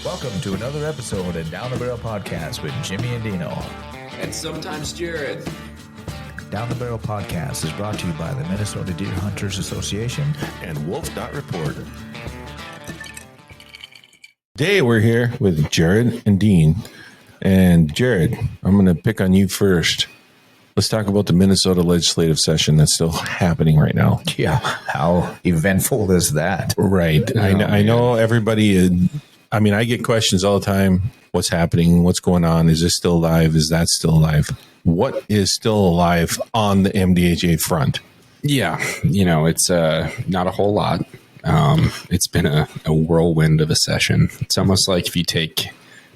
Welcome to another episode of Down the Barrel Podcast with Jimmy and Dino. And sometimes Jared. Down the Barrel Podcast is brought to you by the Minnesota Deer Hunters Association and wolf.report. Today we're here with Jared and Dean. And Jared, I'm going to pick on you first. Let's talk about the Minnesota legislative session that's still happening right now. Yeah, how eventful is that? Right. I know everybody... I get questions all the time. What's happening? What's going on? Is this still alive? Is that still alive? What is still alive on the MDHA front? Yeah, it's not a whole lot. It's been a whirlwind of a session. It's almost like if you take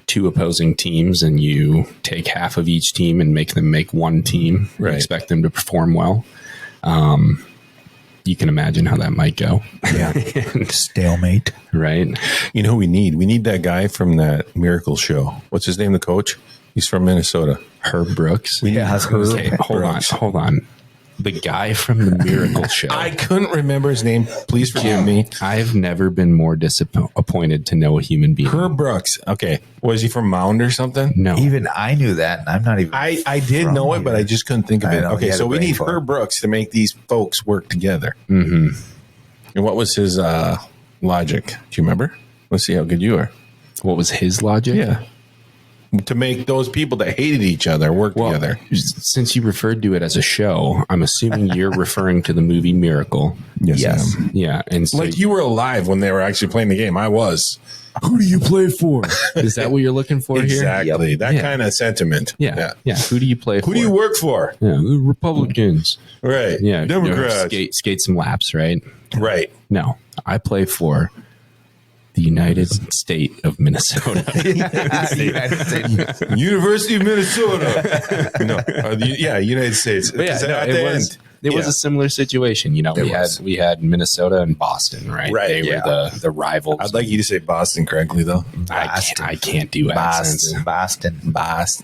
two opposing teams and you take half of each team and make them make one team, right. And expect them to perform well. You can imagine how that might go. Yeah. Stalemate. Right. You know who we need? We need that guy from that Miracle show. What's his name, the coach? He's from Minnesota. Herb Brooks. Hold on. The guy from the Miracle show. I couldn't remember his name. Please forgive me. I've never been more disappointed to know a human being. Herb Brooks. Okay. Was he from Mound or something? No. Even I knew that. And I'm not even. I did know it, but I just couldn't think of it. Okay. So we need Herb Brooks to make these folks work together. Mm-hmm. And what was his logic? Do you remember? Let's see how good you are. What was his logic? Yeah. To make those people that hated each other work together. Since you referred to it as a show, I'm assuming you're referring to the movie Miracle. Yes. Yeah. And so like you were alive when they were actually playing the game. I was. Who do you play for? Is that what you're looking for exactly. here? Exactly. That kind of sentiment. Yeah. Who do you play for? Who do you work for? Yeah. Republicans. Right. Yeah. Democrats. Skate some laps, right? Right. No, I play for the United State of Minnesota. University of Minnesota. United States. But it was a similar situation. We had Minnesota and Boston, right? Right. They were the rivals. I'd like you to say Boston correctly, though. I can't do accents. Boston.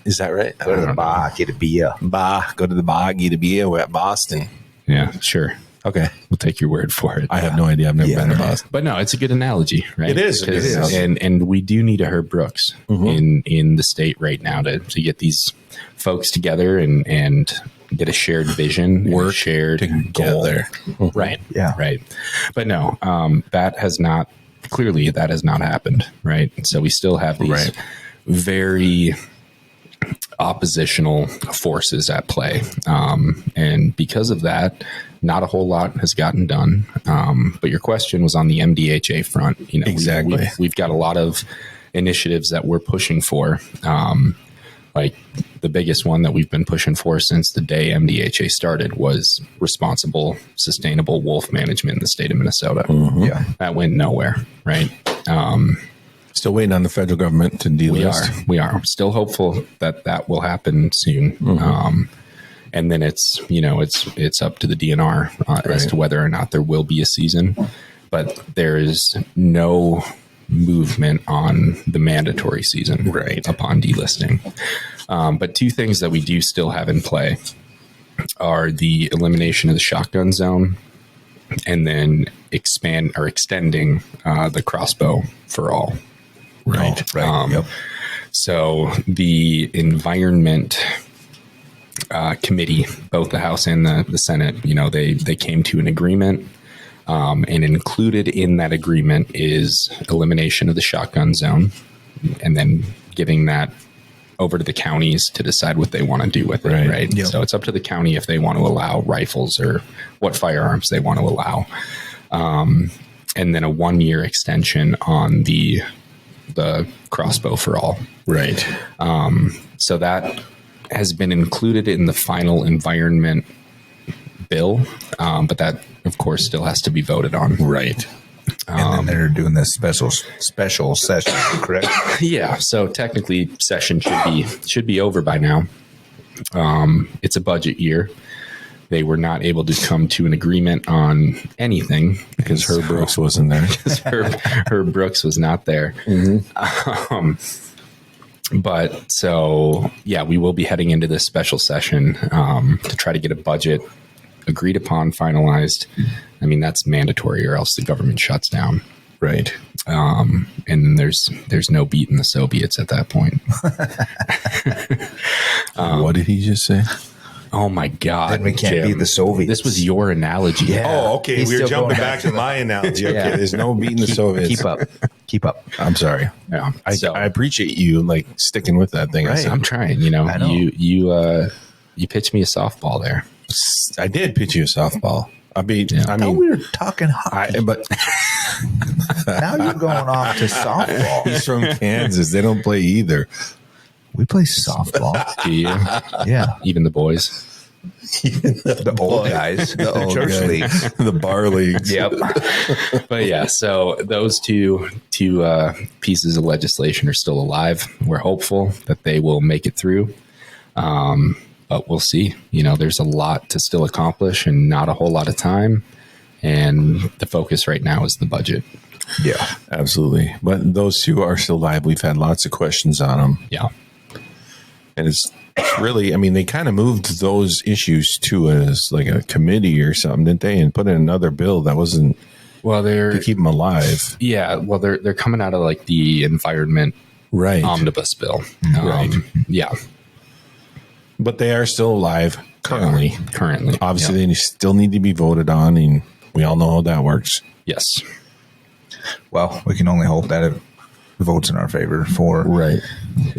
Is that right? Go to the bar, get a beer. Go to the bar, get a beer. We're at Boston. Yeah, sure. Okay. We'll take your word for it. I have no idea. I've never been to Boston. But no, it's a good analogy, right? It is. And we do need a Herb Brooks in the state right now to get these folks together and get a shared vision, work shared together. Goal. Right. Yeah. Right. But no, that has not happened. Right. So we still have these very oppositional forces at play. And because of that, not a whole lot has gotten done. But your question was on the MDHA front. Exactly. We've got a lot of initiatives that we're pushing for. Like the biggest one that we've been pushing for since the day MDHA started was responsible, sustainable wolf management in the state of Minnesota. Mm-hmm. Yeah. That went nowhere. Right. Still waiting on the federal government to delist. We are still hopeful that will happen soon. Mm-hmm. And then it's up to the DNR as to whether or not there will be a season. But there is no movement on the mandatory season upon delisting. But two things that we do still have in play are the elimination of the shotgun zone and then extending the crossbow for all. Right. Yep. So the environment committee, both the House and the Senate, they came to an agreement, and included in that agreement is elimination of the shotgun zone, and then giving that over to the counties to decide what they want to do with it. Right. Yep. So it's up to the county if they want to allow rifles or what firearms they want to allow, and then a 1-year extension on the crossbow for all. Right. So that has been included in the final environment bill, but that, of course, still has to be voted on. Right. And then they're doing this special session, correct? Yeah. So technically, session should be over by now. It's a budget year. They were not able to come to an agreement on anything because Herb Brooks wasn't there. Herb Brooks was not there. Mm-hmm. But so, yeah, we will be heading into this special session to try to get a budget agreed upon, finalized. I mean, that's mandatory or else the government shuts down. Right. And then there's no beating the Soviets at that point. What did he just say? Oh my God! Then we can't Jim. beat the Soviets. This was your analogy. Yeah. Oh, okay. He's We were still jumping going back to my analogy. Okay, Yeah. there's no beating the Soviets. Keep up. I'm sorry. Yeah. I appreciate you like sticking with that thing. Right. I'm trying. I know. You pitched me a softball there. I did pitch you a softball. I mean, We were talking hockey. but Now you're going off to softball. he's from Kansas. They don't play either. We play softball. Do you? Yeah. Even the boys. The old guys. The old church guys. leagues. The bar leagues. Yep. But yeah, so those two pieces of legislation are still alive. We're hopeful that they will make it through. But we'll see. There's a lot to still accomplish and not a whole lot of time. And the focus right now is the budget. Yeah. Absolutely. But those two are still live. We've had lots of questions on them. Yeah. And it's really, they kind of moved those issues to as like a committee or something, didn't they? And put in another bill that wasn't to keep them alive. Yeah. Well, they're coming out of like the environment omnibus bill. Right. Yeah. But they are still alive currently. Obviously, they still need to be voted on, and we all know how that works. Yes. Well, we can only hope that it votes in our favor for the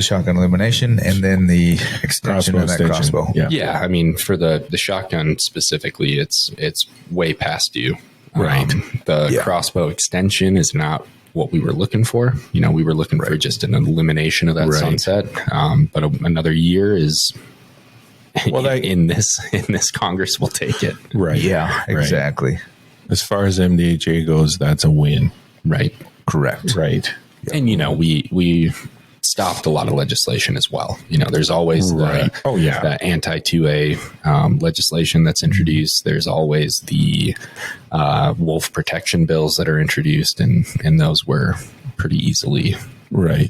shotgun elimination and then the extension of that crossbow. Yeah. For the shotgun specifically, it's way past due. Right. The crossbow extension is not what we were looking for. We were looking for just an elimination of that sunset. But another year is in this Congress will take it. Right. Yeah, exactly. As far as MDHA goes, that's a win. Right. Correct. Right. And we stopped a lot of legislation as well. There's always the anti-2A legislation that's introduced. There's always the wolf protection bills that are introduced, and those were pretty easily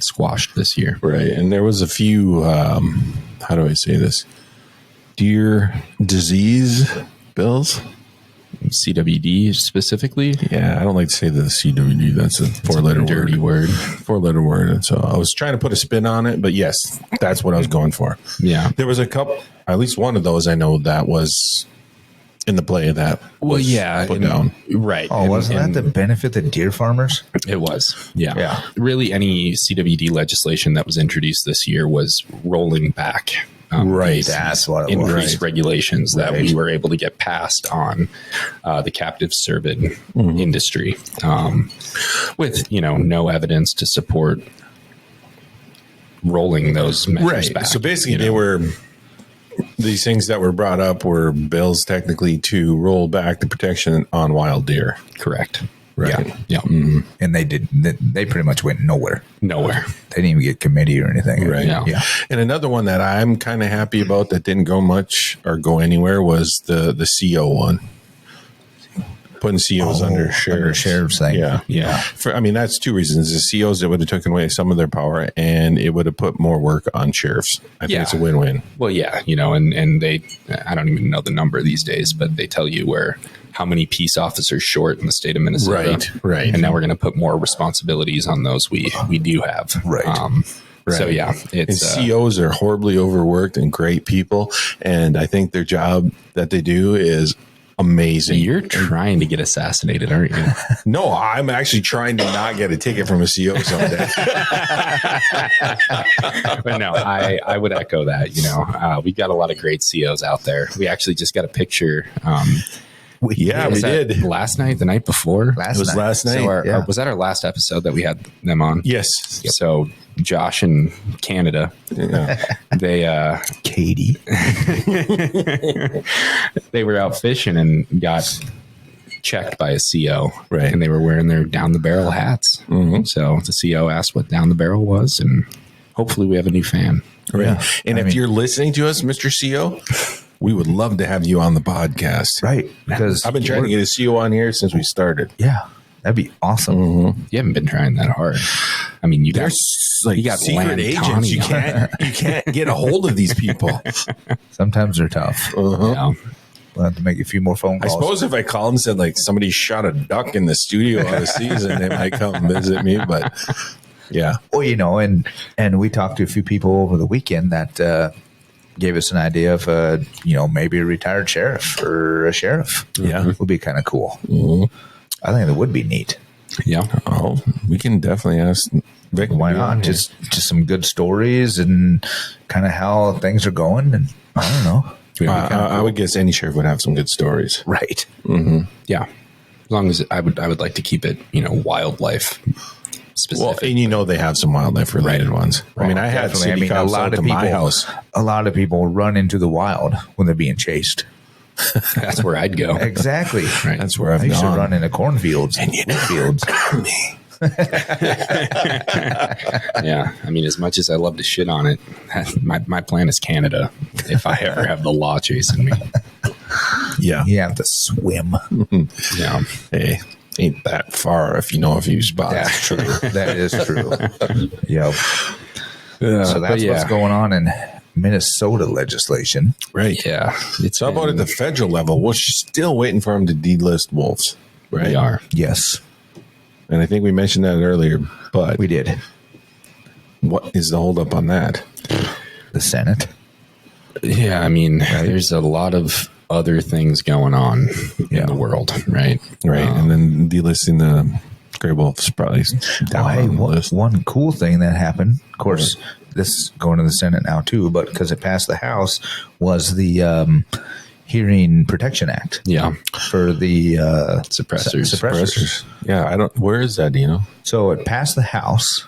squashed this year. Right. And there was a few, how do I say this? Deer disease bills. CWD specifically. Yeah, I don't like to say the CWD. That's a four-letter dirty word. Four-letter word. And so I was trying to put a spin on it, but yes, that's what I was going for. Yeah. There was a couple, at least one of those I know that was in the play that was put down. Right. Oh, wasn't that the benefit the deer farmers? It was. Yeah. Yeah. Really, any CWD legislation that was introduced this year was rolling back. That's what it was. Increased regulations that we were able to get passed on the captive cervid industry with, no evidence to support rolling those measures back. So basically they were, these things that were brought up were bills technically to roll back the protection on wild deer. Correct. Right. Yeah. Mm-hmm. And they pretty much went nowhere. They didn't even get committee or anything. Right. Yeah. And another one that I'm kind of happy about that didn't go much or go anywhere was the CO one. Putting COs under sheriff's thing. Yeah. That's two reasons. The COs, that would have taken away some of their power, and it would have put more work on sheriffs. I think it's a win-win. Well, yeah, and they, I don't even know the number these days, but they tell you how many peace officers short in the state of Minnesota. Right. And now we're going to put more responsibilities on those we do have. Right. So yeah, it's COs are horribly overworked and great people, and I think their job that they do is amazing. You're trying to get assassinated, aren't you? No, I'm actually trying to not get a ticket from a CO someday. But no, I would echo that. We got a lot of great COs out there. We actually just got a picture. We did. Last night, the night before? Last night. So was that our last episode that we had them on? Yes. So Josh in Canada, they Katie, they were out fishing and got checked by a CO, right? And they were wearing their down the barrel hats. Mm-hmm. So the CO asked what down the barrel was, and hopefully we have a new fan. Right. Yeah. And if you're listening to us, Mr. CO, we would love to have you on the podcast. Right. Because I've been trying to get a CO on here since we started. Yeah. That'd be awesome. Mm-hmm. You haven't been trying that hard. You got secret agents. You can't get a hold of these people. Sometimes they're tough. Uh-huh. We'll have to make a few more phone I calls. suppose if I called and said like somebody shot a duck in the studio on the season, they might come visit me. But yeah, Well, you know, and we talked to a few people over the weekend that gave us an idea of, you know, maybe a retired sheriff or a sheriff. Yeah. Would be kind of cool. Mm-hmm. I think that would be neat. Yeah. Oh, we can definitely ask Vic. Why not? Just some good stories and kind of how things are going. And I don't know. I would guess any sheriff would have some good stories. Right. Yeah. As long as I would like to keep it, you know, wildlife specific. Well, and you know they have some wildlife related ones. I mean, I had Definitely. city cops out to my house. A lot of people run into the wild when they're being chased. That's where I'd go. Exactly. Right. That's where I've I used to gone. run into cornfields and fields. Me. Yeah. I mean, as much as I love to shit on it, my plan is Canada if I ever have the law chasing me. Yeah. You have to swim. Yeah. Hey, ain't that far if you know a few spots. That's true. That is true. Yep. So but that's yeah. what's going on in Minnesota legislation. Right. Yeah. It's So how about at the federal level? We're still waiting for them to delist wolves. Right. We are. Yes, And I think we mentioned that earlier, but we did. what is the holdup on that? The Senate. Yeah. I mean, there's a lot of other things going on in the world, right? Right. And then delisting the gray wolves probably down Hey, on the list. one cool thing that happened, of course, this is going to the Senate now too, but because it passed the House, was the Hearing Protection Act. Yeah. For the Suppressors. suppressors. Yeah, I don't. Where is that? Do you know? So it passed the House,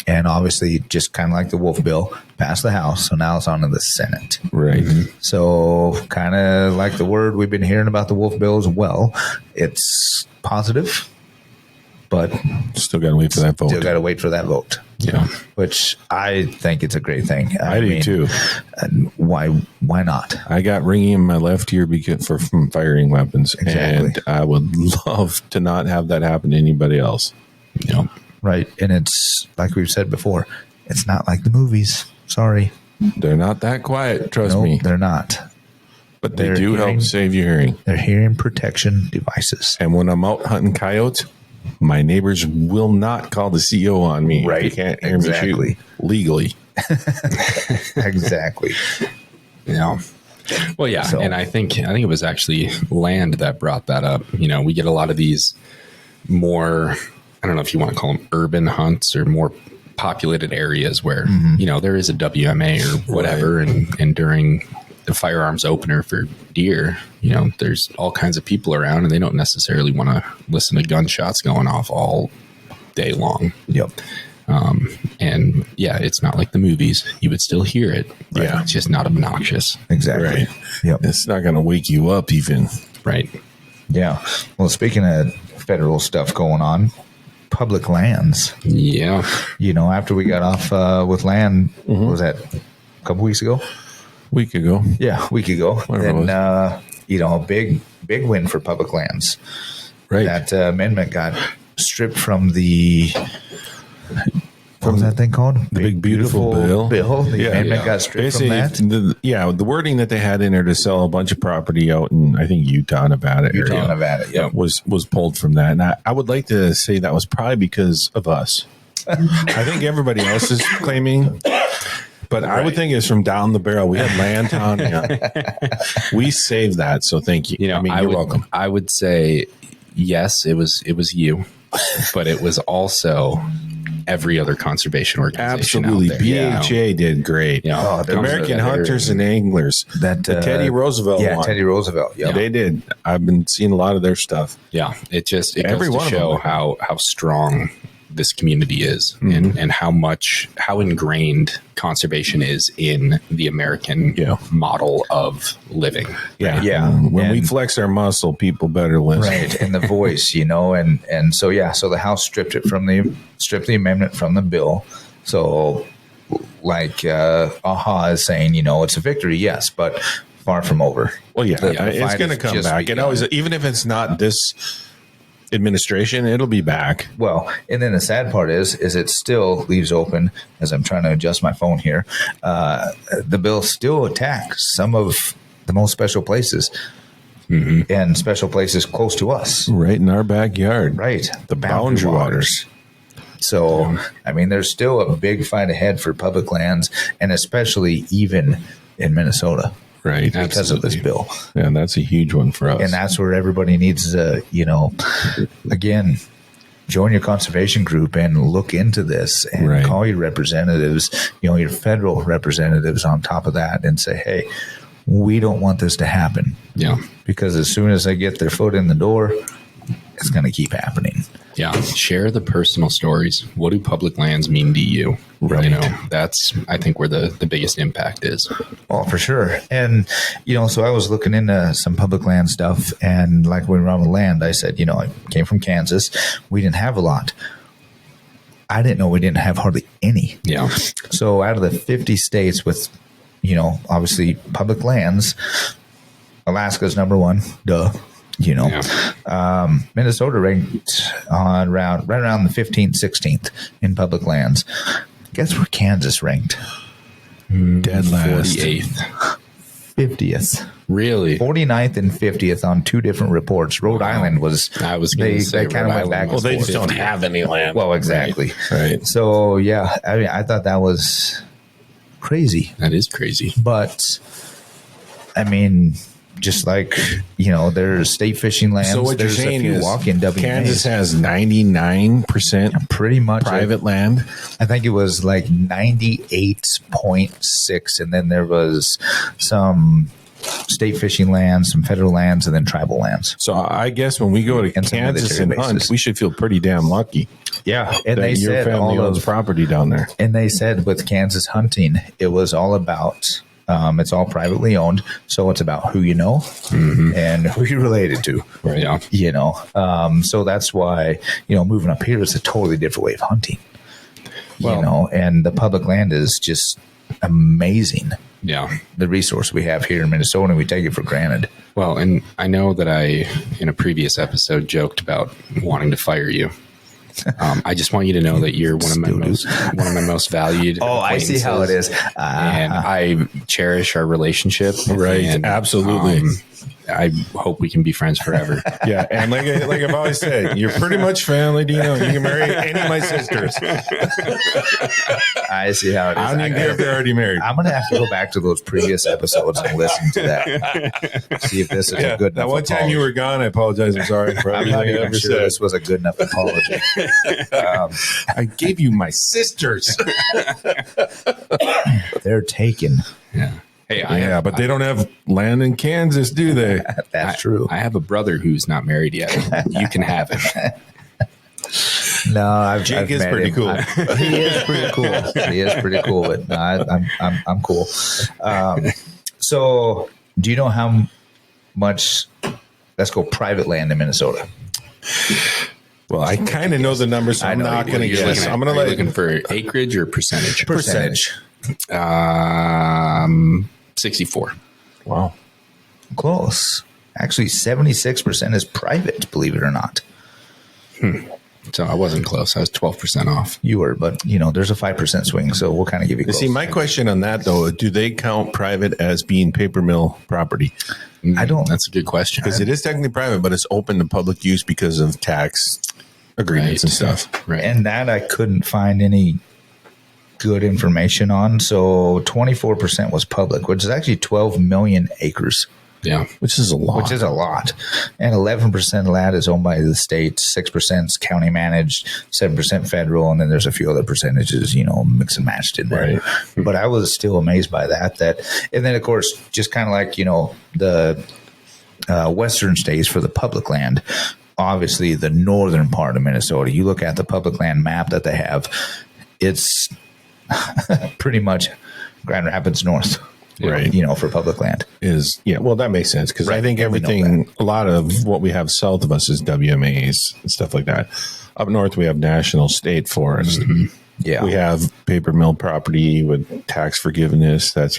and obviously, just kind of like the Wolf Bill, passed the House. So now it's on to the Senate. Right. So kind of like the word we've been hearing about the Wolf Bill as well. It's positive, but Still got to wait for that vote. still got to wait for that vote. Yeah, Which I think it's a great thing. I do too. And why not? I got ringing in my left ear from firing weapons, Exactly. and I would love to not have that happen to anybody else. You know, Right. And it's like we've said before, it's not like the movies. Sorry. They're not that quiet, trust No, me, they're not. but they they're do hearing- help save your hearing. They're hearing protection devices. And when I'm out hunting coyotes, my neighbors will not call the CO on me. Right. They can't hear Exactly. me shoot legally. Exactly. yeah. Well, yeah, So- and I think it was actually Land that brought that up. You know, we get a lot of these more, I don't know if you want to call them urban hunts or more populated areas where, you know, there is a WMA or whatever. And during the firearms opener for deer, you know, there's all kinds of people around and they don't necessarily want to listen to gunshots going off all day long. Yep. And yeah, it's not like the movies. You would still hear it. But Yeah. it's just not obnoxious. Exactly. Right. Yep. It's not going to wake you up even. Right. Yeah. Well, speaking of federal stuff going on, public lands. Yeah. You know, after we got off with land, what was that, a couple weeks ago? Week ago. Yeah, a week ago. Whatever it And, you know, a big win for public lands. Right. That amendment got stripped from the, what was that thing called? The big beautiful bill. The amendment got stripped from that. The wording that they had in there to sell a bunch of property out in, I think, Utah, Nevada area Nevada. Yep. was pulled from that. And I would like to say that was probably because of us. I think everybody else is claiming, but I would think it's from down the barrel. We had land on, we saved that. So thank you. You know, I mean, you're welcome. I would say yes, it was you, but it was also every other conservation organization. Absolutely. out there. BHA did great. You know, Oh, The there was American a- Hunters and Anglers. That The Teddy Roosevelt Yeah, one. Teddy Roosevelt. Yep. They did. I've been seeing a lot of their stuff. Yeah, it Every goes one to of show them. how strong this community is Mm-hmm. and how ingrained conservation is in the American model of living. Yeah. Yeah. When we And- flex our muscle, people better listen. Right, and the voice, you know, and so so the House stripped the amendment from the bill. So, like AHA is saying, you know, it's a victory, yes, but far from over. Well, yeah, The it's fight going to has come just back. It begun. always, even if it's not this administration, it'll be back. Well, and then the sad part is it still leaves open, as I'm trying to adjust my phone here, the bill still attacks some of the most special places. and special places close to us. Right in our backyard. Right. The boundary waters. So, I mean, there's still a big fight ahead for public lands, and especially even in Minnesota. Right. Because of this bill. Yeah, that's a huge one for us. And that's where everybody needs to, again, join your conservation group and look into this and call your representatives, your federal representatives on top of that and say, hey, we don't want this to happen. Yeah. Because as soon as they get their foot in the door, it's going to keep happening. Yeah. Share the personal stories. What do public lands mean to you? Right. That's, I think, where the biggest impact is. Oh, for sure. And, so I was looking into some public land stuff. And like when we were on the land, I said, I came from Kansas. We didn't have a lot. I didn't know we didn't have hardly any. Yeah. So out of the 50 states with, obviously public lands, Alaska's number one. Duh. Minnesota ranked on right around the 15th, 16th in public lands. Guess where Kansas ranked? Dead last. 48th. 50th. Really? 49th and 50th on two different reports. Rhode Island was. I was going to say they kind of went back. Well, they just don't have any land. Well, exactly. Right. So yeah, I mean, I thought that was crazy. That is crazy. But I mean, just like, there's state fishing lands. So what you're saying is Kansas has 99% pretty much private land. I think it was like 98.6, and then there was some state fishing lands, some federal lands, and then tribal lands. So I guess when we go to Kansas and hunt, we should feel pretty damn lucky. Yeah, and that your family owns property down there. And they said with Kansas hunting, it was all about. It's all privately owned, so it's about who you know and who you're related to. Right. Yeah. So that's why, moving up here is a totally different way of hunting. Well, and the public land is just amazing. Yeah. The resource we have here in Minnesota, we take it for granted. Well, and I know that I, in a previous episode, joked about wanting to fire you. I just want you to know that you're one of my most valued. Oh, I see how it is. And I cherish our relationship. Right. And, absolutely. I hope we can be friends forever. Yeah. And like I've always said, you're pretty much family, Dino. You can marry any of my sisters. I see how it is. I don't even care if they're already married. I'm going to have to go back to those previous episodes and listen to that. See if this is a good enough that one apology. Time you were gone, I apologize. I'm sorry for I'm not even sure this was a good enough apology. I gave you my sisters. They're taken. Yeah. Hey, but they don't have land in Kansas, do they? That's true. I have a brother who's not married yet. You can have him. No, Jake is pretty cool. He is pretty cool. He is pretty cool, but no, I'm cool. So, do you know how much? Let's go private land in Minnesota. Well, I kind of know the numbers, so I'm not going to guess. I'm going to looking for acreage or percentage. 64. Wow. Close. Actually, 76% is private, believe it or not. So I wasn't close. I was 12% off. You were, but, there's a 5% swing, so we'll kind of give you close. See, my question on that, though, do they count private as being paper mill property? I don't. That's a good question. Because it is technically private, but it's open to public use because of tax agreements and stuff. Right. And that I couldn't find any good information on. So 24% was public, which is actually 12 million acres. Yeah. Which is a lot. And 11% of that is owned by the state, 6% is county managed, 7% federal, and then there's a few other percentages, mix and matched in there. Right. But I was still amazed by that. And then, of course, just kind of like, the western states for the public land, obviously the northern part of Minnesota, you look at the public land map that they have, it's pretty much Grand Rapids North. Right. For public land. Well, that makes sense because I think everything, a lot of what we have south of us is WMAs and stuff like that. Up north, we have national state forest. Mm-hmm. Yeah. We have paper mill property with tax forgiveness that's,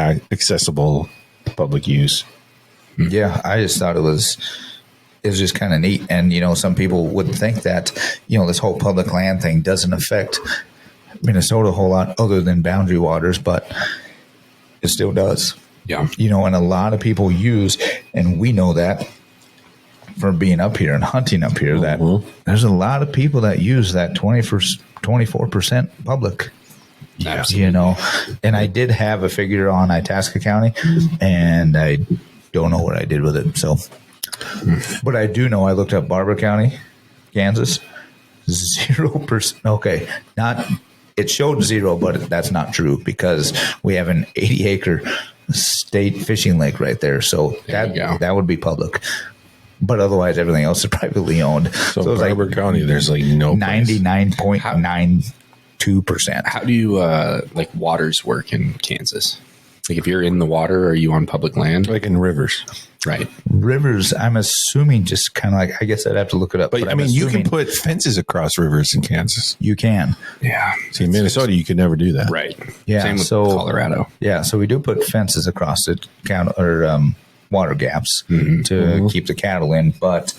accessible to public use. Yeah. I just thought it was just kind of neat. And, some people would think that, this whole public land thing doesn't affect Minnesota a whole lot other than boundary waters, but it still does. Yeah. You know, and a lot of people use, and we know that from being up here and hunting up here, that there's a lot of people that use that 24% public. Yeah. You know, and I did have a figure on Itasca County, and I don't know what I did with it. So, but I do know I looked up Barber County, Kansas, 0%. Okay, it showed 0, but that's not true because we have an 80-acre state fishing lake right there. So that would be public. But otherwise, everything else is privately owned. So Barber County, there's like no 99.92%. How do you like waters work in Kansas? Like if you're in the water, are you on public land? like in rivers. Right. Rivers, I'm assuming just kind of like, I guess I'd have to look it up. But I mean, you can put fences across rivers in Kansas. You can. Yeah. See, in Minnesota, you could never do that. Right. Yeah. Same with Colorado. Yeah. So we do put fences across the water gaps to keep the cattle in. But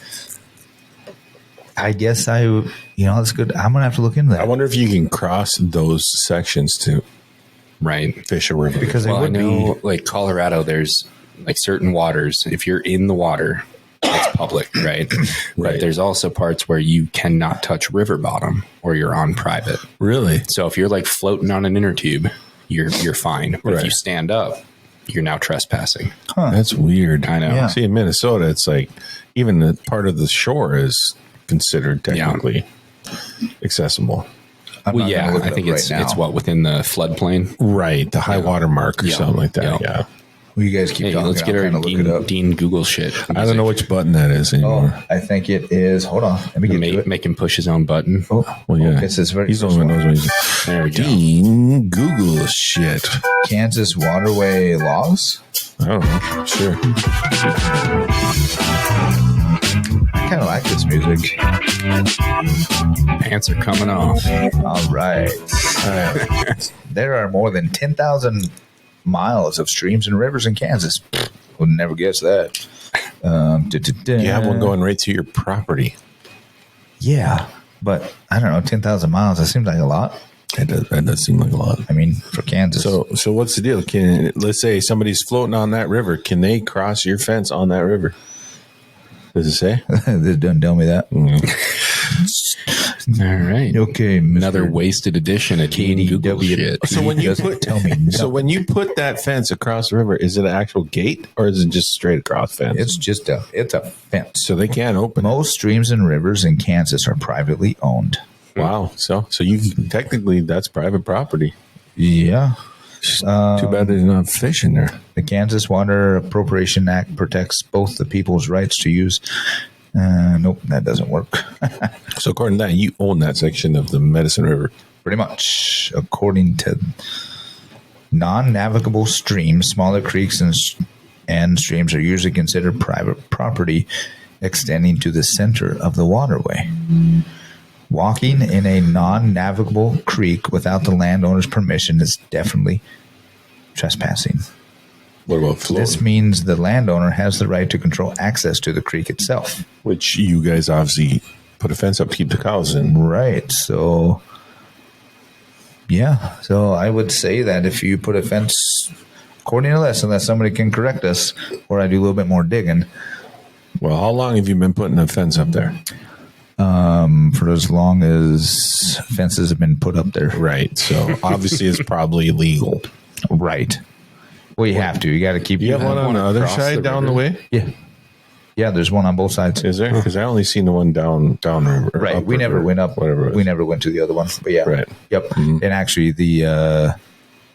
I guess that's good. I'm going to have to look into that. I wonder if you can cross those sections to fish a river. Because I know, like Colorado, there's like certain waters. If you're in the water, it's public, right? But there's also parts where you cannot touch river bottom or you're on private. Really? So if you're like floating on an inner tube, you're fine. But if you stand up, you're now trespassing. Huh. That's weird. I know. Yeah. See, in Minnesota, it's like even the part of the shore is considered technically accessible. Well, yeah, I think it's within the floodplain. Right. The high water mark or something like that. Yeah. Well, you guys keep talking. Let's get our look it up. Dean Google shit. I don't know which button that is anymore. Oh, I think it is. Hold on. Let me get to it. Make him push his own button. Oh, Well, yeah. This is very He's the only one who knows what he's There we go. Dean Google shit. Kansas waterway laws. I don't know. Sure. I kind of like this music. Pants are coming off. All right. There are more than 10,000 miles of streams and rivers in Kansas. Would never guess that. You have one going right to your property. Yeah, but I don't know. 10,000 miles. That seems like a lot. That does seem like a lot. I mean, for Kansas. So what's the deal? Let's say somebody's floating on that river. Can they cross your fence on that river? Does it say? They didn't tell me that. All right. Okay, Another wasted edition of Dean Google shit. So when you put when you put that fence across the river, is it an actual gate or is it just straight across fence? It's just a fence. So they can't open. Most streams and rivers in Kansas are privately owned. Wow. So you can, technically that's private property. Yeah. Too bad there's not fish in there. The Kansas Water Appropriation Act protects both the people's rights to use. Nope, that doesn't work. So according to that, you own that section of the Medicine River. Pretty much. According to non-navigable streams, smaller creeks and streams are usually considered private property extending to the center of the waterway. Walking in a non-navigable creek without the landowner's permission is definitely trespassing. What about floating? This means the landowner has the right to control access to the creek itself. Which you guys obviously put a fence up to keep the cows in. Right. So, yeah. So I would say that if you put a fence, according to this, unless somebody can correct us, or I do a little bit more digging. Well, how long have you been putting a fence up there? For as long as fences have been put up there. Right. So obviously it's probably legal. Right. Well, you have to. You got to keep. You have one on the other side down the way? Yeah. Yeah, there's one on both sides. Is there? Because I only seen the one down river. Right. We never went up. Whatever. We never went to the other one. But yeah. Right. Yep. Mm-hmm. And actually, the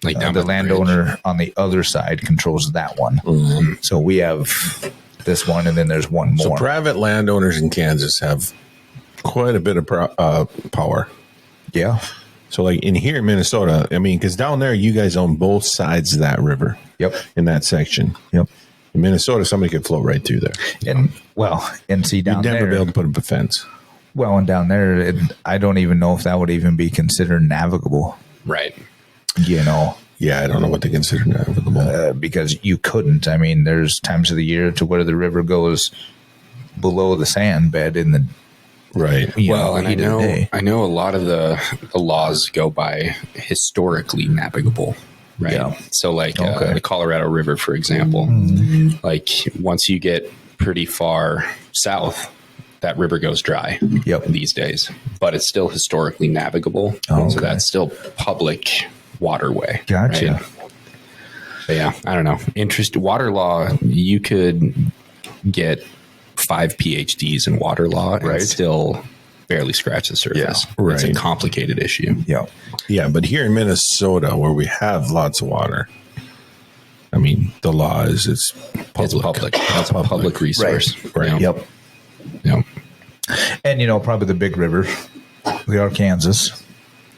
landowner bridge on the other side controls that one. Mm-hmm. So we have this one, and then there's one more. So private landowners in Kansas have quite a bit of power. Yeah. So like in here in Minnesota, I mean, because down there you guys own both sides of that river. Yep. In that section. Yep. In Minnesota, somebody could float right through there. And see down You'd there. never be able to put up a fence. Well, and down there, I don't even know if that would even be considered navigable. Right. You know. Yeah, I don't know what they consider navigable. Because you couldn't. I mean, there's times of the year to where the river goes below the sand bed in the right. Well, and I know a lot of the laws go by historically navigable. right? Yeah. So like the Colorado River, for example, like once you get pretty far south, that river goes dry these days, but it's still historically navigable. So that's still public waterway. Gotcha. Right? But yeah, I don't know. Water law, you could get 5 PhDs in water law and still barely scratch the surface. Yeah, It's a complicated issue. Yeah, but here in Minnesota, where we have lots of water, I mean, the law is it's public. That's a public resource. Right. Yep. And, probably the big river, the Arkansas,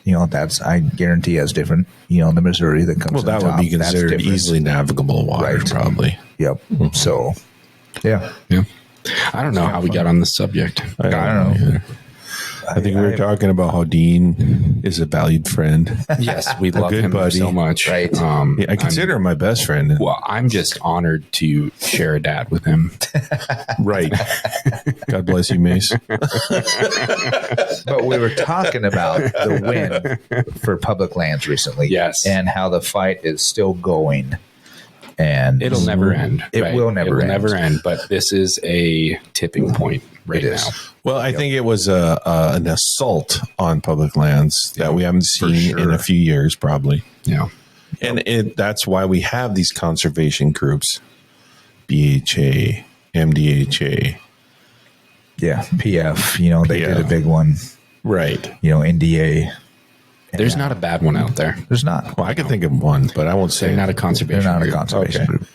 that's, I guarantee, has different, the Missouri that comes. Well, that would be considered easily navigable water, probably. Yep. So, yeah. I don't know how we got on this subject. I don't know. I think we were talking about how Dean is a valued friend. Yes, we love him so much. Right. I consider him my best friend. Well, I'm just honored to share a dad with him. Right. God bless you, Mace. But we were talking about the win for public lands recently. Yes. And how the fight is still going. And it'll never end. It will never end. But this is a tipping point right now. Well, I think it was an assault on public lands that we haven't seen in a few years, probably. Yeah. And that's why we have these conservation groups, BHA, MDHA. Yeah, PF, they did a big one. Right. NDA. There's not a bad one out there. There's not. Well, I can think of one, but I won't say. They're not a conservation group.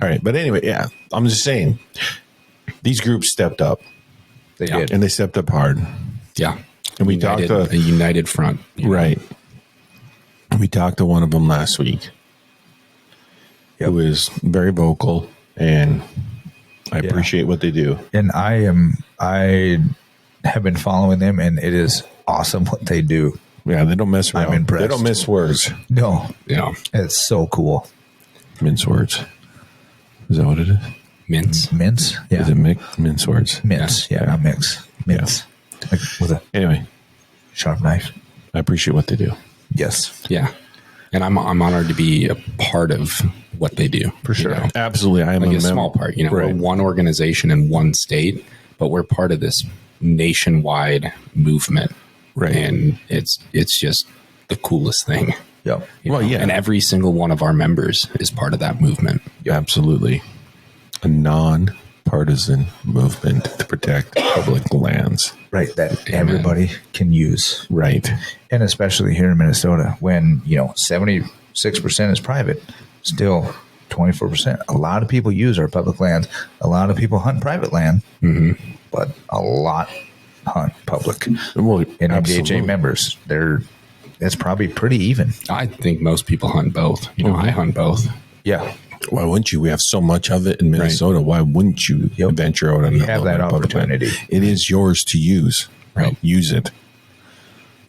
All right. But anyway, yeah, I'm just saying these groups stepped up. They did. And they stepped up hard. Yeah. And we talked to a united front. Right. We talked to one of them last week who was very vocal, and I appreciate what they do. And I have been following them, and it is awesome what they do. Yeah, they don't mess around. I'm impressed. They don't miss words. No. Yeah. It's so cool. Mince words. Is that what it is? Mince? Yeah. Is it mince words? Mince. Yeah, not mix. Mince. Yeah. Like with a sharp knife. I appreciate what they do. Yes. Yeah. And I'm honored to be a part of what they do. For sure. Absolutely. I am like a small part. We're one organization in one state, but we're part of this nationwide movement. Right. And it's just the coolest thing. Yep. And every single one of our members is part of that movement. Absolutely. A non-partisan movement to protect public lands. Right. That everybody can use. Right. And especially here in Minnesota, when, 76% is private, still 24%. A lot of people use our public lands. A lot of people hunt private land, but a lot hunt public. Well, and MDHA members, that's probably pretty even. I think most people hunt both. I hunt both. Yeah. Why wouldn't you? We have so much of it in Minnesota. Right. Why wouldn't you venture out on that opportunity? It is yours to use. Right. Use it.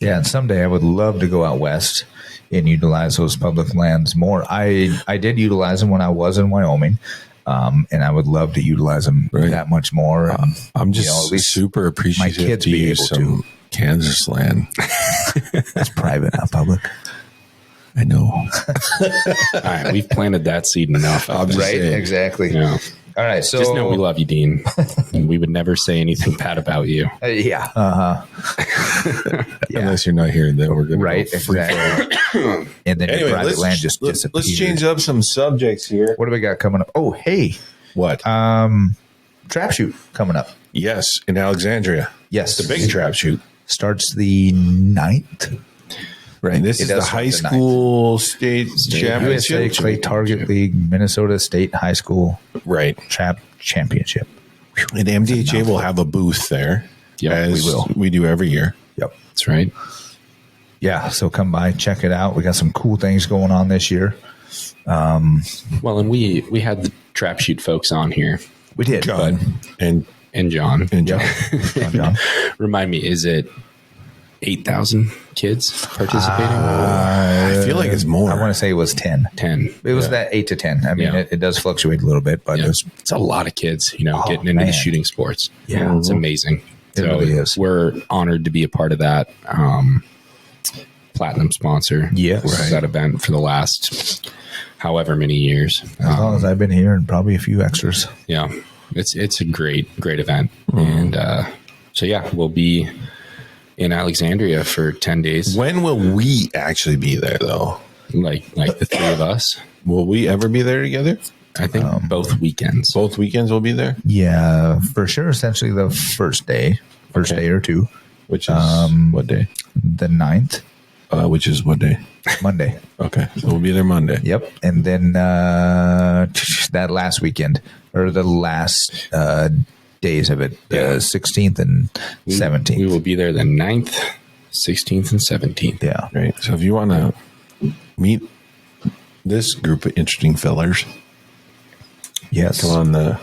Yeah, and someday I would love to go out west and utilize those public lands more. I did utilize them when I was in Wyoming. And I would love to utilize them that much more. I'm just at least super appreciative my kids to use some Kansas land. That's private, not public. I know. All right, we've planted that seed enough. Right, exactly. Yeah. All right, so just know we love you, Dean. And we would never say anything bad about you. Yeah. Unless you're not here, then we're going to exactly. And then your private land just disappears. Let's change up some subjects here. What do we got coming up? Oh, hey. What? Trap shoot coming up. Yes, in Alexandria. Yes. The big trap shoot. Starts the 9th. Right. This is the high school state championship. USA Clay Target League, Minnesota State High School Trap Championship. And MDHA will have a booth there. Yeah, as we do every year. Yep. That's right. Yeah, so come by, check it out. We got some cool things going on this year. Well, and we had the trap shoot folks on here. We did. John. And John. And John. John. Remind me, is it 8,000 kids participating? I feel like it's more. I want to say it was 10. 10. It was that 8 to 10. I mean, it does fluctuate a little bit, but it's a lot of kids, getting into the shooting sports. Yeah. It's amazing. It really is. We're honored to be a part of that. platinum sponsor. Yes. Of that event for the last however many years. As long as I've been here, and probably a few extras. Yeah, it's a great event, and so yeah, we'll be in Alexandria for 10 days. When will we actually be there, though? Like the three of us. Will we ever be there together? I think both weekends. Both weekends we'll be there? Yeah, for sure. Essentially the first day or two. Which is what day? The 9th. Which is what day? Monday. Okay, so we'll be there Monday. Yep. And then that last weekend, or the last days of it, 16th and 17th. We will be there the 9th, 16th, and 17th. Yeah. Right. So if you want to meet this group of interesting fellers, Yes. come on the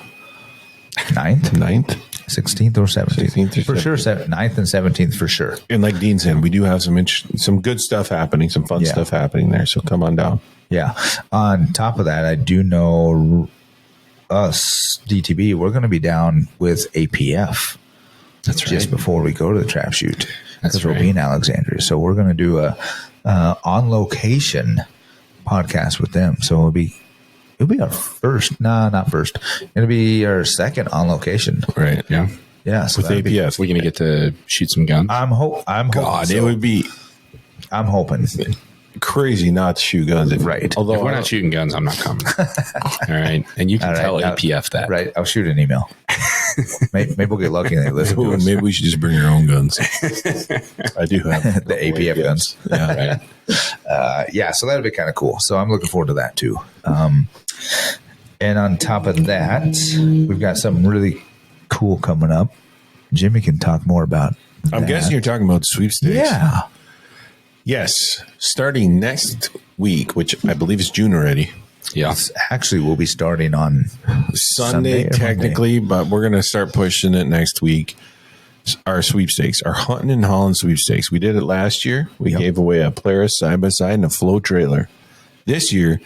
9th. 16th or 17th. 16th or for sure, 9th and 17th for sure. And like Dean said, we do have some good stuff happening, some fun stuff happening there. So come on down. Yeah. On top of that, I do know us, DTB, we're going to be down with APF. That's right. Just before we go to the trap shoot. That's Because we'll right. be in Alexandria. So we're going to do a on location podcast with them. So it'll be our first. No, not first. It'll be our second on location. Right. Yeah. Yeah. So With that'd be- APF. We're going to get to shoot some guns. I'm hoping. God, so. it would be I'm hoping. crazy not to shoot guns. Right. Although If we're not shooting guns, I'm not coming. All right. And you can All right, tell now- APF that. Right. I'll shoot an email. Maybe we'll get lucky and they listen to us. maybe we should just bring our own guns. I do have The APF guns. Yeah. Right. So that'll be kind of cool. So I'm looking forward to that too. And on top of that, we've got something really cool coming up. Jimmy can talk more about I'm that. guessing you're talking about sweepstakes. Yeah. Yes. Starting next week, which I believe is June already. Yeah. Actually, we'll be starting on Sunday or technically, but we're going to start pushing it next week. Our sweepstakes, our Huntin Haulin Sweepstakes. We did it last year. We gave away a Polaris side-by-side and a flow trailer. This year,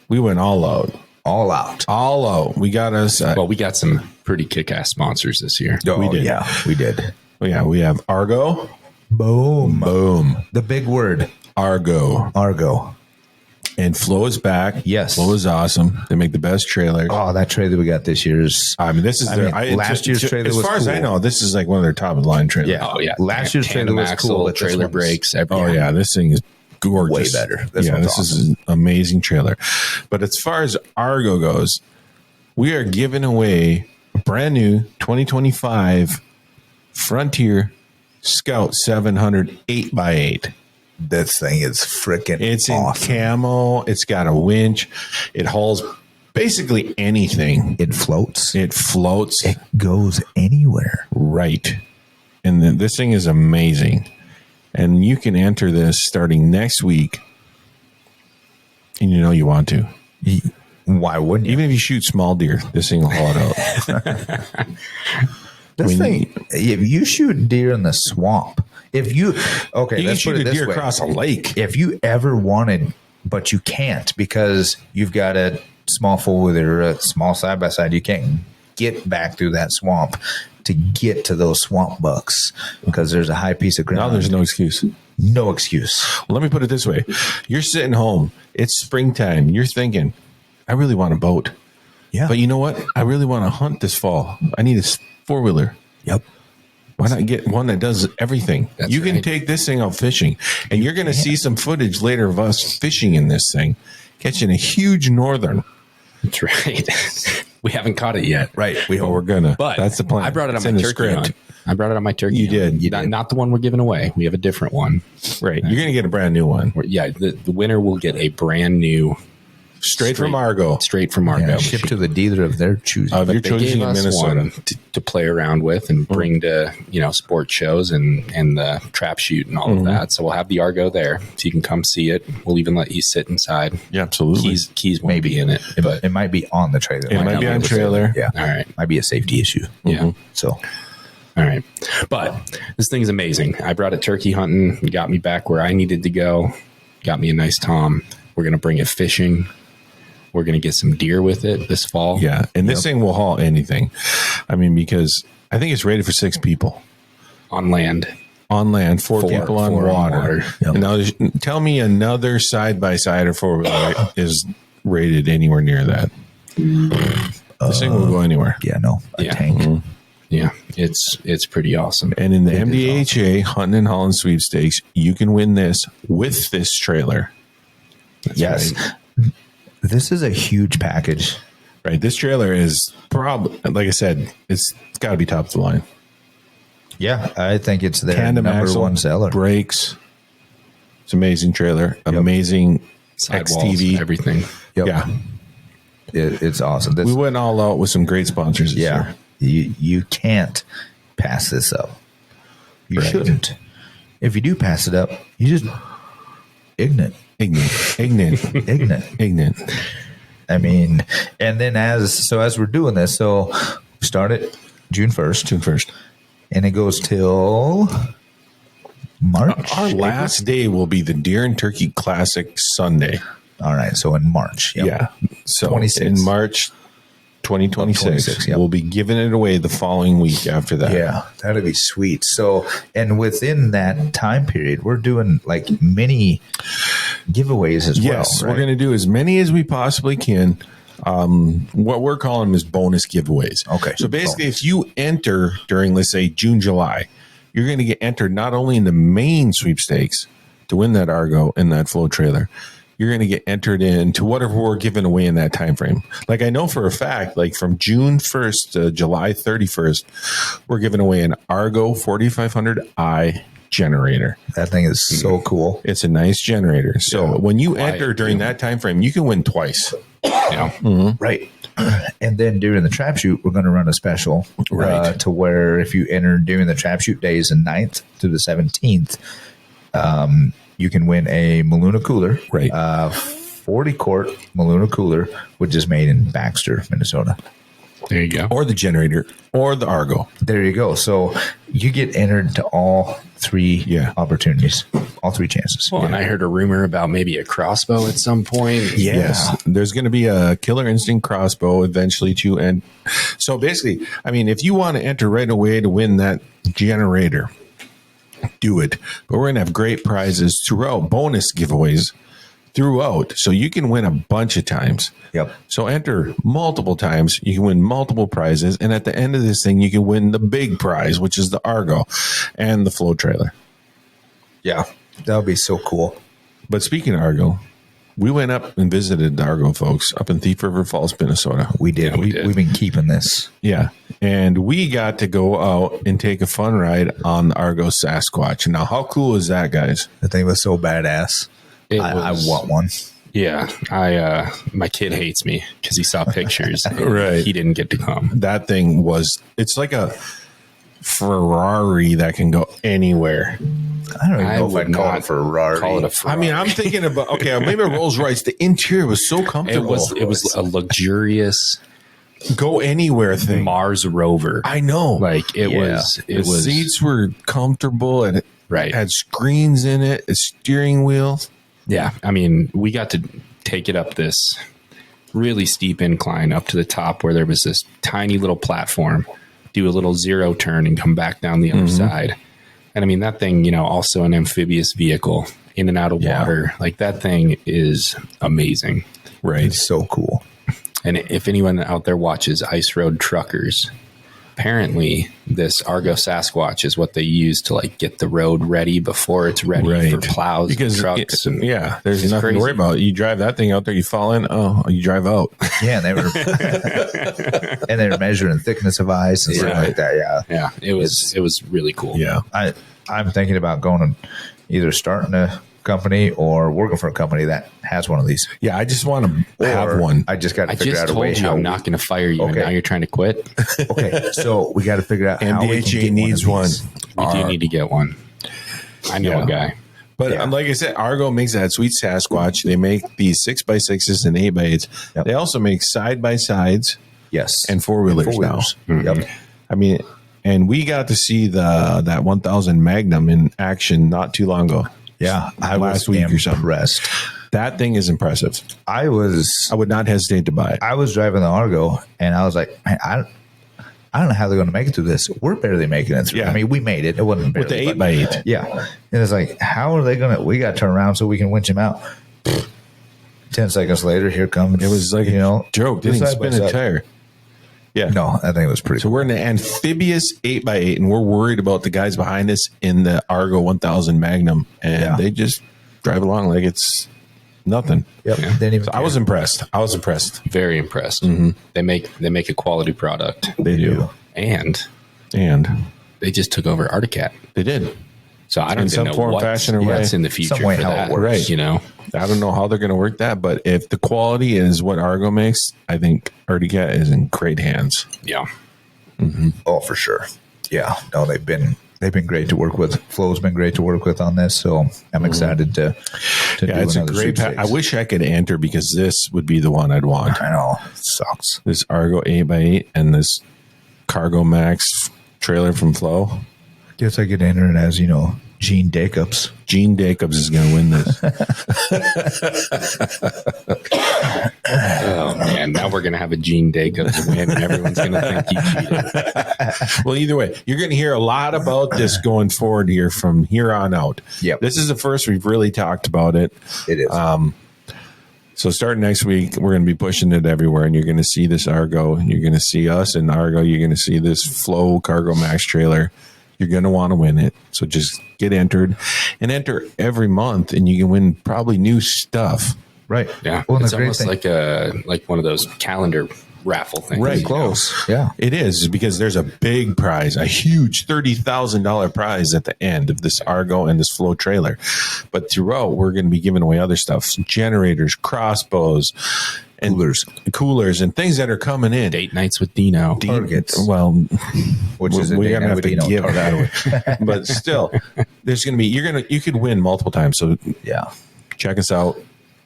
we went all out. All out. All out. We got us. Well, we got some pretty kick-ass sponsors this year. Oh, did. Yeah, we did. we have Argo. Boom. Boom. The big word, Argo. Argo. And Flow is back. Yes. Flow is awesome. They make the best trailers. Oh, that trailer we got this year is. I mean, this is last year's trailer as was far as I cool. know, this is like one of their top of the line trailers. Yeah. Oh, yeah. Last year's trailer was Tandem cool. axle, but this trailer one's- brakes, everything. Oh yeah, this thing is gorgeous. Way better. This yeah, one's this is an amazing trailer. But as far as Argo goes, we are giving away a brand new 2025 Frontier Scout 700 8x8. This thing is freaking It's awesome. in camo. It's got a winch. It hauls basically anything. It floats. It floats It goes anywhere. right. And this thing is amazing. And you can enter this starting next week. And you know you want to. Why wouldn't you? Even if you shoot small deer, this thing will haul it out. This thing, if you shoot deer in the swamp, let's You can put shoot it a this deer way. across a lake. If you ever wanted, but you can't because you've got a small four-wheeler or a small side-by-side, you can't get back through that swamp to get to those swamp bucks because there's a high piece of ground. Now there's no excuse. no excuse. Well, let me put it this way. You're sitting home. It's springtime. You're thinking, I really want a boat. Yeah. But you know what? I really want to hunt this fall. I need a four-wheeler. Yep. Why not get one that does everything? That's you can right. take this thing out fishing, and you're going to see some footage later of us fishing in this thing, catching a huge northern. That's right. We haven't caught it yet. Right. But we're going to. But That's the plan. I brought it on It's my in the turkey script. hunt. I brought it on my turkey You hunt. did. You Not the one we're giving away. We have a different one. Right. You're going to get a brand new one. Yeah, the winner will get a brand new, Straight from Argo. straight from Argo. Yeah, shipped to the dealer of their choosing. Of your They choosing gave in us Minnesota. one to play around with and bring to sport shows and the trap shoot and all of that. So we'll have the Argo there, so you can come see it. We'll even let you sit inside. Yeah, absolutely. Keys won't be in it, but it might be on the trailer. It might be on trailer. Yeah. all right, Might be a safety issue. yeah. So All right. But this thing is amazing. I brought it turkey hunting, got me back where I needed to go, got me a nice tom. We're going to bring it fishing. We're going to get some deer with it this fall. Yeah. And this thing will haul anything. I mean, because I think it's rated for 6 people. On land. on land, four people on four on water. water. Yep. And now, tell me another side-by-side or four-wheeler is rated anywhere near that. This thing will go anywhere. Yeah, no, a Yeah. tank. Yeah, it's pretty awesome. And in the MDHA Huntin Haulin Sweepstakes, you can win this with this trailer. Yes. This is a huge package. Right. This trailer is probably, like I said, it's got to be top of the line. Yeah, I think it's their Tandem number axle, one seller. brakes. It's amazing trailer. Amazing Sidewalls, XTV. everything. Yep. Yeah. It's awesome. This, We went all out with some great sponsors this yeah, year. you can't pass this up. You Right. shouldn't. If you do pass it up, you just ignorant. Ignorant. I mean, and then as we're doing this, so we start it June 1st. June 1st. And it goes till March. Our last day will be the Deer and Turkey Classic Sunday. All right, so in March. Yep. Yeah. So 26. in March 2026, 26, yep. we'll be giving it away the following week after that. Yeah, that'd be sweet. So, and within that time period, we're doing like mini giveaways as Yes, well. we're going to do as many as we possibly can. What we're calling them is bonus giveaways. Okay. So basically, if you enter during, let's say, June, July, you're going to get entered not only in the main sweepstakes to win that Argo and that flow trailer, you're going to get entered into whatever we're giving away in that time frame. Like I know for a fact, like from June 1st to July 31st, we're giving away an Argo 4500i generator. That thing is so cool. It's a nice generator. So when you enter during that time frame, you can win twice. Yeah. Right. And then during the trap shoot, we're going to run a special Right. to where if you enter during the trap shoot days, the 9th to the 17th, you can win a Maluna cooler. Right. 40 quart Maluna cooler, which is made in Baxter, Minnesota. There you go. Or the generator or the Argo. There you go. So you get entered to all three opportunities, all three chances. Well, and I heard a rumor about maybe a crossbow at some point. Yeah. Yes. There's going to be a Killer Instinct crossbow eventually too. And so basically, I mean, if you want to enter right away to win that generator, do it. But we're going to have great prizes throughout, bonus giveaways throughout. So you can win a bunch of times. Yep. So enter multiple times. You can win multiple prizes. And at the end of this thing, you can win the big prize, which is the Argo and the flow trailer. Yeah. That would be so cool. But speaking of Argo, we went up and visited the Argo folks up in Thief River Falls, Minnesota. We did. Yeah, we did. We've been keeping this. Yeah. And we got to go out and take a fun ride on the Argo Sasquatch. Now, how cool is that, guys? The thing was so badass. I want one. Yeah, my kid hates me because he saw pictures. and Right. He didn't get to come. That thing was, it's like a Ferrari that can go anywhere. I don't even I know if would I'd call it not a Ferrari. Call it a I Ferrari. mean, I'm thinking about, okay, maybe a Rolls Royce. The interior was so comfortable. it was a luxurious go anywhere thing. Mars rover. I know. Like it was. It the was seats were comfortable and it right. had screens in it, a steering wheel. Yeah, I mean, we got to take it up this really steep incline up to the top where there was this tiny little platform, do a little zero turn and come back down the other side. And I mean, that thing, also an amphibious vehicle in and out of water. Like that thing is amazing. Right. It's so cool. And if anyone out there watches Ice Road Truckers, apparently this Argo Sasquatch is what they use to like get the road ready before it's ready for plows and trucks. And there's it's nothing crazy. to worry about. You drive that thing out there, you fall in, you drive out. Yeah, and they were measuring thickness of ice and stuff like that. Yeah. Yeah, it was really cool. Yeah. I'm thinking about going and either starting a company or working for a company that has one of these. Yeah, I just want to have Or one. I just got to I figure just out a way told you how I'm not going to fire you, and Okay. now you're trying to quit. Okay, so we got to figure out how we can MDHA get needs one. one. Of these. We do need to get one. I know a guy. But Yeah. like I said, Argo makes that sweet Sasquatch. They make these 6x6s and 8x8s. Yep. They also make side-by-sides Yes, and four-wheelers now. Yep. I mean, and we got to see that 1000 Magnum in action not too long ago. Yeah, I Last was week or something. impressed. That thing is impressive. I I would not hesitate to buy it. was driving the Argo, and I was like, man, I I don't know how they're going to make it through this. We're barely making it through. Yeah. I mean, we made it. It wasn't barely, with the 8x8. Yeah. And it's like, how are they going to, we got to turn around so we can winch him out. 10 seconds later, here comes, It was like a joke. Didn't even spin a tire. Yeah. No, I think it was pretty So we're in an amphibious 8x8, and we're worried about the guys behind us in the Argo 1000 Magnum, and they just drive along like it's nothing. Yep. Yeah. Didn't even So I was impressed. Very impressed. They make a quality product. They do. And they just took over Articat. They did. So I don't In some know form, fashion, or way. what's in the future Some way for how that, it works. Right. you know? I don't know how they're going to work that, but if the quality is what Argo makes, I think Articat is in great hands. Yeah. Oh, for sure. Yeah. No, they've been great to work with. Flo's been great to work with on this, so I'm excited to do Yeah, it's a another great sweepstakes. I wish I could enter because this would be the one I'd want. I know. It sucks. This Argo 8x8 and this Cargo Max trailer from Flo. Guess I could enter it as, Gene Jacobs. Gene Jacobs is going to win this. Oh, man. Now we're going to have a Gene Jacobs win, and everyone's going to think he cheated. Well, either way, you're going to hear a lot about this going forward here from here on out. Yep. This is the first we've really talked about it. It is. So starting next week, we're going to be pushing it everywhere, and you're going to see this Argo. You're going to see us in Argo. You're going to see this Flo Cargo Max trailer. You're going to want to win it. So just get entered and enter every month, and you can win probably new stuff. right. Yeah. Well, and It's the great almost thing, like one of those calendar raffle things. Right. you know? close. Yeah. It is because there's a big prize, a huge $30,000 prize at the end of this Argo and this Flo trailer. But throughout, we're going to be giving away other stuff, generators, crossbows, and coolers, and things that are coming in. Date nights with Dino. Targets. Well, Which is a we're day gonna night have with to Dino give target. that away. But still, there's going to be you could win multiple times. So Yeah. check us out.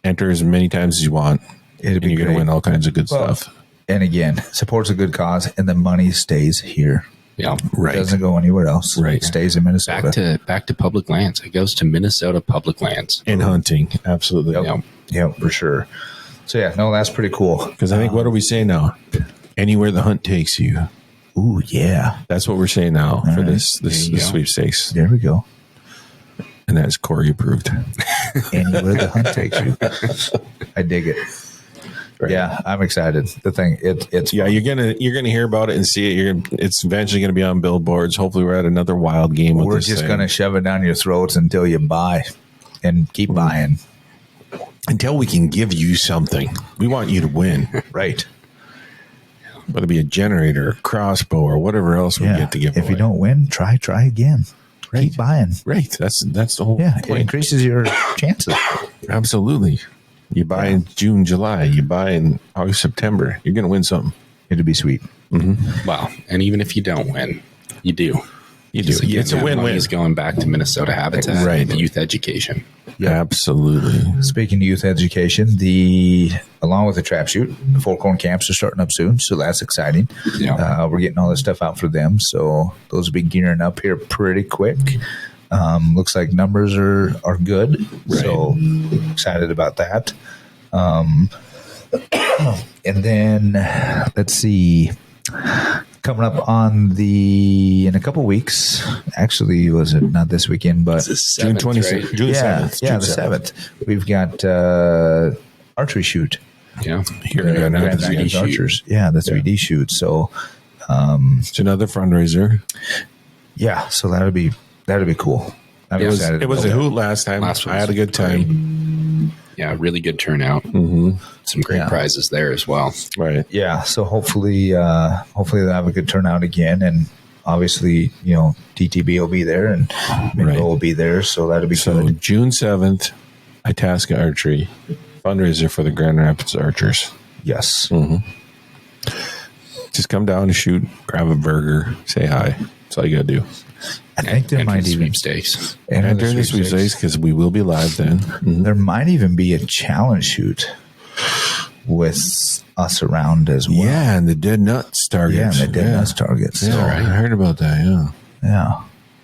Enter as many times as you want. It'd And be you're going to great. win all kinds of good Well, stuff. And again, supports a good cause, and the money stays here. Yeah. Right. It doesn't go anywhere else. Right. It stays in Minnesota. Back to public lands. It goes to Minnesota public lands. And hunting, absolutely. Yep. Yep, for sure. So yeah, no, that's pretty cool. Because I think, what do we say now? Anywhere the hunt takes you. Ooh, yeah. That's what we're saying now for right. this you go. sweepstakes. There we go. And that is Corey approved. Anywhere the hunt takes you. I dig it. Right. Yeah, I'm excited. The thing, it's Yeah, you're gonna hear about it and see it. It's eventually gonna be on billboards. Hopefully, we're at another wild game. With we're this just thing. gonna shove it down your throats until you buy, and keep buying. until we can give you something. We want you to win, Right. whether it be a generator, a crossbow, or whatever else we Yeah. get to give If away. you don't win, try again. Right. Keep buying. Right, that's the whole Yeah, it point. increases your chances. Absolutely. You buy in June, July. You buy in August, September. You're gonna win something. It'd be sweet. Wow. And even if you don't win, you do. You do. Because again, It's a that win-win. money is going back to Minnesota Habitat, Right. and youth education. Absolutely. Speaking of youth education, along with the trap shoot, the Four Corn camps are starting up soon, so that's exciting. Yeah. We're getting all this stuff out for them, so those will be gearing up here pretty quick. Looks like numbers are good, so excited about that. And then let's see, coming up in a couple weeks. Actually, was it not this weekend, but June 26th. Right? June yeah, 7th. yeah, June the 7th. We've got archery shoot. Yeah. Here The in Grand the Rapids 3D shoot. Archers. Yeah, the 3D shoot. So It's another fundraiser. yeah, so that'd be cool. I'm It was- excited It was about a that. hoot last time. Last one I had a was good time. Yeah. Really good turnout. Some great Yeah. prizes there as well. Right. Yeah, so hopefully they'll have a good turnout again, and obviously TTB will be there and Mingo Right. will be there, so that'll be So good. June 7th, Itasca Archery fundraiser for the Grand Rapids Archers. Yes, Just come down and shoot, grab a burger, say hi. That's all you got to do. I think there Enter might the even sweepstakes. Enter the sweepstakes because we will be live then. there might even be a challenge shoot with us around as well. Yeah, and the dead nuts targets. Yeah, and the dead nuts targets. Yeah, So, I heard about that. Yeah. yeah,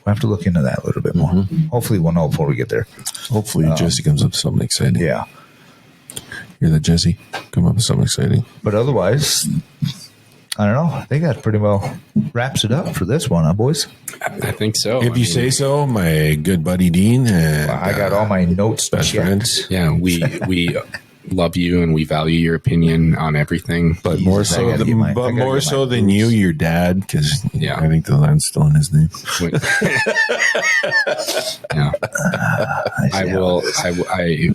we'll have to look into that a little bit more. Hopefully, we'll know before we get there. Hopefully, Jesse comes up with something exciting. Yeah, Hear that, Jesse? Come up with something exciting. but otherwise, I don't know. I think that pretty well wraps it up for this one, huh, boys? I think so. If you say so, my good buddy Dean. And, I got all my notes best checked. friends. Yeah, we love you and we value your opinion on everything. But more Jesus, I so, gotta get my- I gotta more get my so than boots. you, your dad, because Yeah. I think the land's still in his name. Yeah. I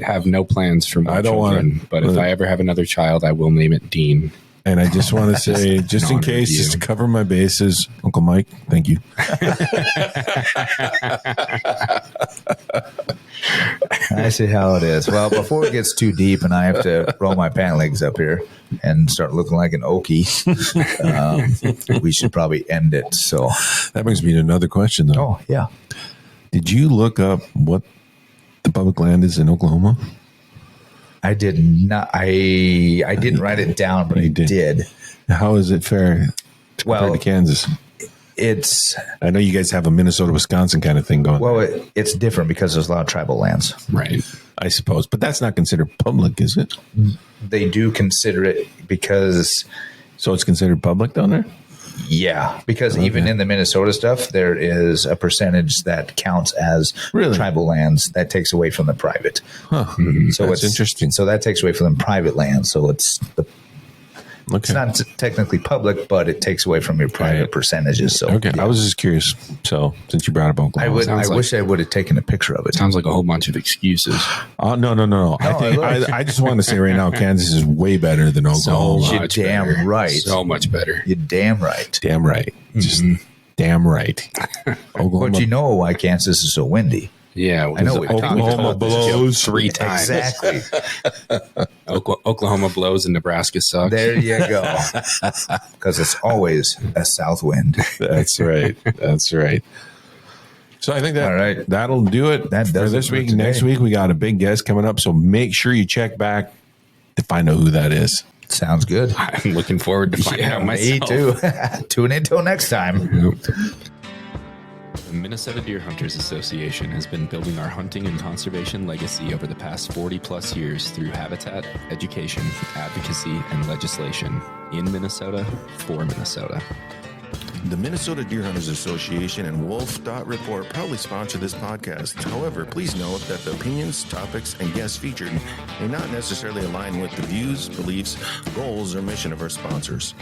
have no plans for more I don't want children, it. but if I ever have another child, I will name it Dean. And I just want to say, just in honor case, of just you. to cover my bases, Uncle Mike, thank you. I see how it is. Well, before it gets too deep and I have to roll my pant legs up here and start looking like an Okie, we should probably end it. So, That brings me to another question, though. oh, yeah. Did you look up what the public land is in Oklahoma? I did not. I didn't write it down, but I You did. did. How is it fair compared Well, to Kansas? it's I know you guys have a Minnesota, Wisconsin kind of thing going. it's different because there's a lot of tribal lands. Right. I suppose, but that's not considered public, is it? They do consider it because, So it's considered public down there? yeah, because even in the Minnesota stuff, there is a percentage that counts as Really? tribal lands that takes away from the private. Huh. So That's it's interesting. So that takes away from the private land. So it's Okay. it's not technically public, but it takes away from your private Right. percentages. So Okay. yeah. I was just curious. So since you brought up Oklahoma, Sounds like- wish I would have taken a picture of it. Sounds like a whole bunch of excuses. No. I just want to say right now, Kansas is way better than Oklahoma. You're Much damn better. right. So much better. You're damn right. Damn right. Just damn right. Oklahoma, But you know why Kansas is so windy. Yeah, I know we talked Oklahoma about this joke blows. 3 times. Exactly. Oklahoma blows and Nebraska sucks. There you go. Because it's always a south wind. That's right. That's right. So I think that All right. that'll do it That for does it this for week. today. Next week we got a big guest coming up, so make sure you check back to find out who that is. Sounds good. I'm looking forward to finding out myself. Me too. Tune in till next time. The Minnesota Deer Hunters Association has been building our hunting and conservation legacy over the past 40 plus years through habitat, education, advocacy, and legislation in Minnesota for Minnesota. The Minnesota Deer Hunters Association and wolf.report proudly sponsor this podcast. However, please note that the opinions, topics, and guests featured may not necessarily align with the views, beliefs, goals, or mission of our sponsors.